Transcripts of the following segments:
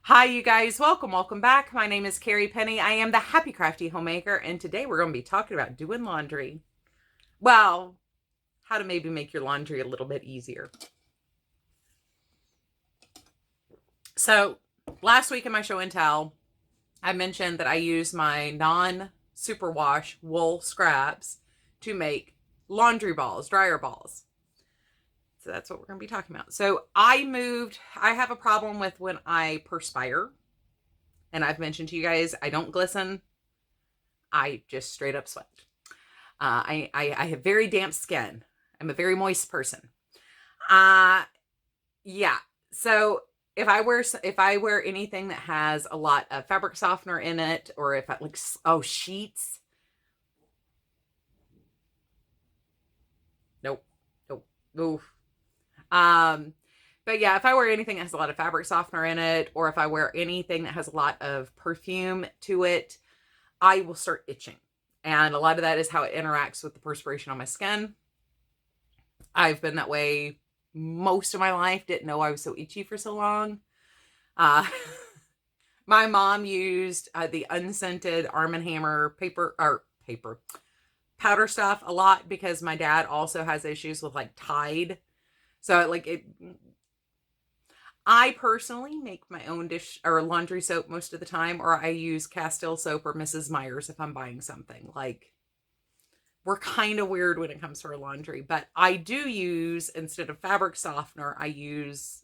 Hi, you guys. Welcome back. My name is Carrie Penny. I am the Happy Crafty Homemaker, and today we're going to be talking about doing laundry. Well, how to maybe make your laundry a little bit easier. So, last week in my show and tell, I mentioned that I use my non-superwash wool scraps to make laundry balls, dryer balls. So that's what we're going to be talking about. So I have a problem with when I perspire. And I've mentioned to you guys, I don't glisten. I just straight up sweat. I have very damp skin. I'm a very moist person. Yeah. So if I wear anything that has a lot of fabric softener in it, or if I like, sheets. Nope. Oof. But yeah, if I wear anything that has a lot of fabric softener in it, or if I wear anything that has a lot of perfume to it, I will start itching. And a lot of that is how it interacts with the perspiration on my skin. I've been that way most of my life. Didn't know I was so itchy for so long. My mom used the unscented Arm & Hammer powder stuff a lot because my dad also has issues with like Tide. So I personally make my own dish or laundry soap most of the time, or I use Castile soap or Mrs. Meyer's if I'm buying something. Like, we're kind of weird when it comes to our laundry, but I do use, instead of fabric softener, I use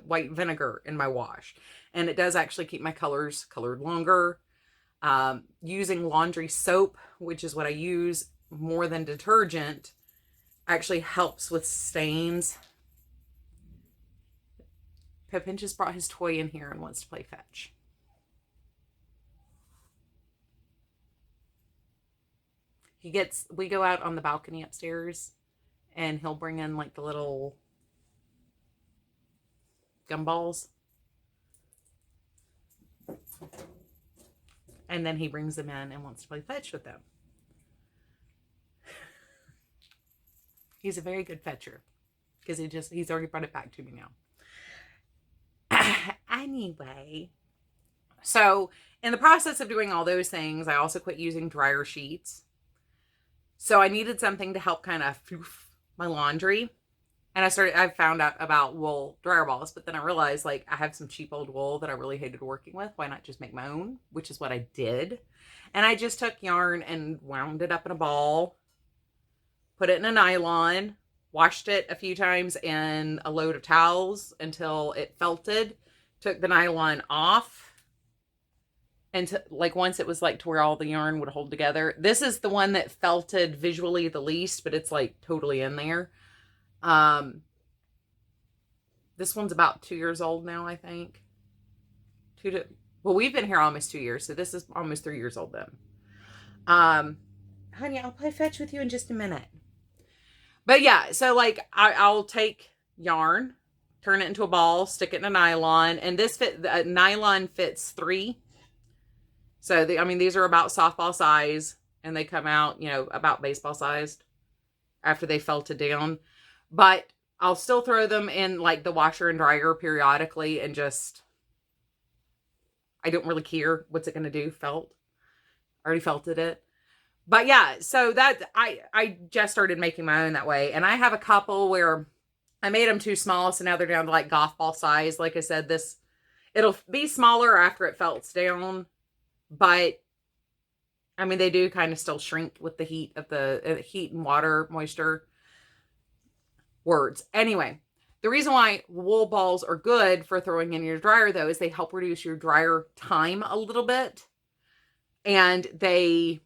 white vinegar in my wash. And it does actually keep my colors colored longer. Using laundry soap, which is what I use more than detergent, actually helps with stains. Pippin just brought his toy in here and wants to play fetch. We go out on the balcony upstairs and he'll bring in like the little gumballs. And then he brings them in and wants to play fetch with them. He's a very good fetcher because he's already brought it back to me now. Anyway, so in the process of doing all those things, I also quit using dryer sheets. So I needed something to help kind of my laundry. And I found out about wool dryer balls, but then I realized like I have some cheap old wool that I really hated working with. Why not just make my own? Which is what I did. And I just took yarn and wound it up in a ball, put it in a nylon, washed it a few times in a load of towels until it felted, took the nylon off. And like once it was like to where all the yarn would hold together. This is the one that felted visually the least, but it's like totally in there. This one's about 2 years old now, I think. Well, we've been here almost 2 years, so this is almost 3 years old then. Honey, I'll play fetch with you in just a minute. But yeah, so like I'll take yarn, turn it into a ball, stick it in a nylon, and the nylon fits 3. So these are about softball size, and they come out, about baseball sized after they felted down. But I'll still throw them in like the washer and dryer periodically, and I don't really care what's it going to do. Felt. Already felted it. But yeah, so that I just started making my own that way. And I have a couple where I made them too small, so now they're down to like golf ball size. Like I said, it'll be smaller after it felts down. But they do kind of still shrink with the heat of the heat and water moisture. Words. Anyway, the reason why wool balls are good for throwing in your dryer, though, is they help reduce your dryer time a little bit. And they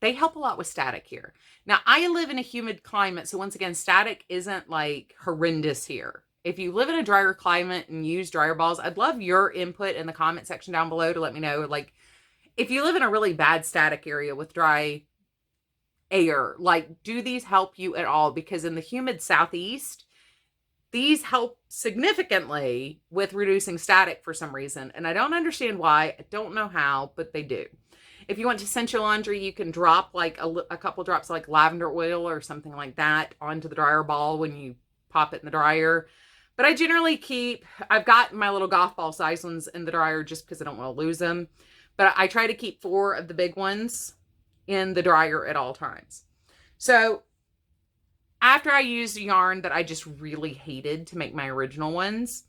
help a lot with static here. Now, I live in a humid climate, so once again, static isn't like horrendous here. If you live in a drier climate and use dryer balls, I'd love your input in the comment section down below to let me know, like, if you live in a really bad static area with dry air, like, do these help you at all? Because in the humid southeast, these help significantly with reducing static for some reason. And I don't understand why. I don't know how, but they do. If you want to scent your laundry, you can drop like a couple drops of like lavender oil or something like that onto the dryer ball when you pop it in the dryer. But I generally keep, I've got my little golf ball size ones in the dryer just because I don't want to lose them. But I try to keep 4 of the big ones in the dryer at all times. So after I used a yarn that I just really hated to make my original ones,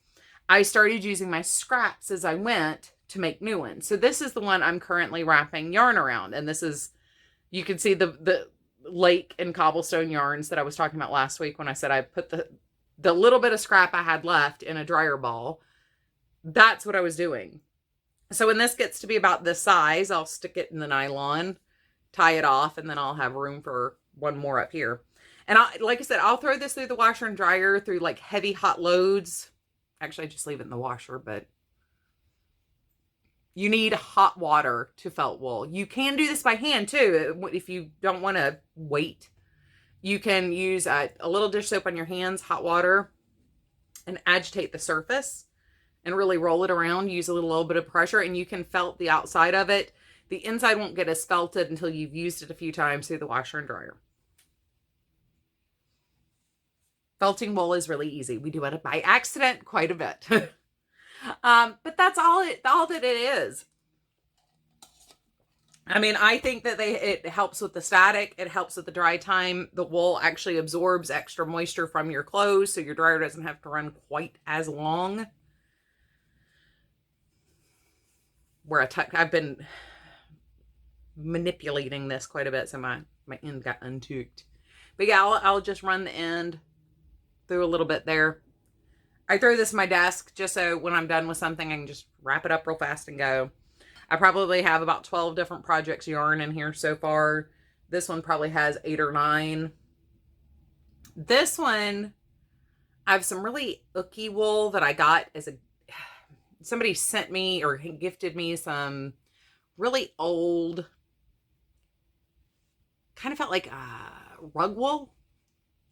I started using my scraps as I went to make new ones. So this is the one I'm currently wrapping yarn around. And this is, you can see the lake and cobblestone yarns that I was talking about last week when I said I put the little bit of scrap I had left in a dryer ball. That's what I was doing. So when this gets to be about this size, I'll stick it in the nylon, tie it off, and then I'll have room for one more up here. And like I said, I'll throw this through the washer and dryer through like heavy hot loads. Actually, I just leave it in the washer, but you need hot water to felt wool. You can do this by hand too if you don't want to wait. You can use a little dish soap on your hands, hot water, and agitate the surface and really roll it around. Use a little bit of pressure and you can felt the outside of it. The inside won't get as felted until you've used it a few times through the washer and dryer. Felting wool is really easy. We do it by accident quite a bit. But that's all that it is. I mean, I think that it helps with the static. It helps with the dry time. The wool actually absorbs extra moisture from your clothes, so your dryer doesn't have to run quite as long. Where I've been manipulating this quite a bit, so my end got untooked. But yeah, I'll just run the end through a little bit there. I throw this in my desk just so when I'm done with something, I can just wrap it up real fast and go. I probably have about 12 different projects yarn in here so far. This one probably has 8 or 9. This one, I have some really ooky wool that I got as somebody sent me or gifted me some really old, kind of felt like rug wool,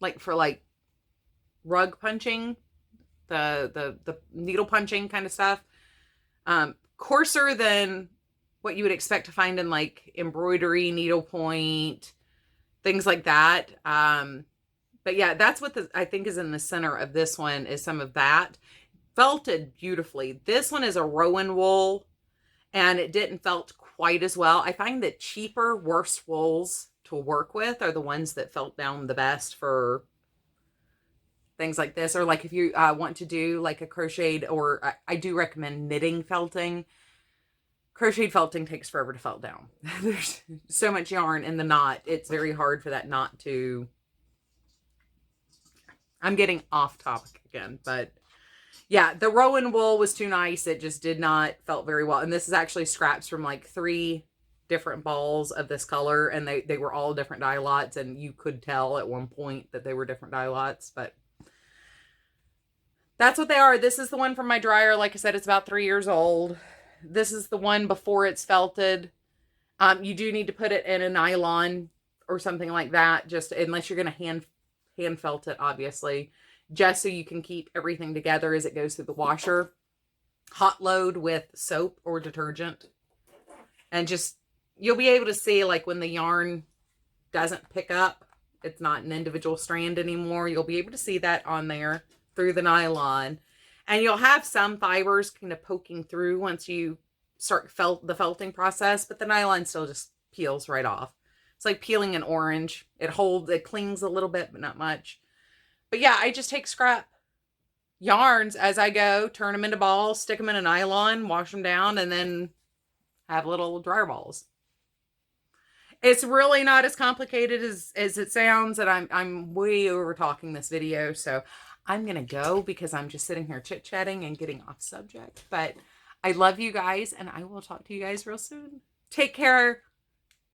like for like rug punching, the needle punching kind of stuff. Coarser than what you would expect to find in like embroidery, needlepoint, things like that. But yeah, that's what I think is in the center of this one is some of that. Felted beautifully. This one is a Rowan wool and it didn't felt quite as well. I find that cheaper, worse wools to work with are the ones that felt down the best for things like this. Or like if you want to do like a crocheted, or I do recommend knitting felting. Crocheted felting takes forever to felt down. There's so much yarn in the knot. It's very hard for that knot to... I'm getting off topic again, but yeah, the Rowan wool was too nice. It just did not felt very well. And this is actually scraps from like 3 different balls of this color, and they were all different dye lots, and you could tell at one point that they were different dye lots, but that's what they are. This is the one from my dryer. Like I said, it's about 3 years old. This is the one before it's felted. You do need to put it in a nylon or something like that, just unless you're going to hand felt it, obviously, just so you can keep everything together as it goes through the washer. Hot load with soap or detergent. And just, you'll be able to see like when the yarn doesn't pick up, it's not an individual strand anymore. You'll be able to see that on there through the nylon. And you'll have some fibers kind of poking through once you start the felting process, but the nylon still just peels right off. It's like peeling an orange. It clings a little bit, but not much. But yeah, I just take scrap yarns as I go, turn them into balls, stick them in a nylon, wash them down, and then have little dryer balls. It's really not as complicated as it sounds, and I'm way over talking this video, so I'm going to go because I'm just sitting here chit-chatting and getting off subject. But I love you guys, and I will talk to you guys real soon. Take care.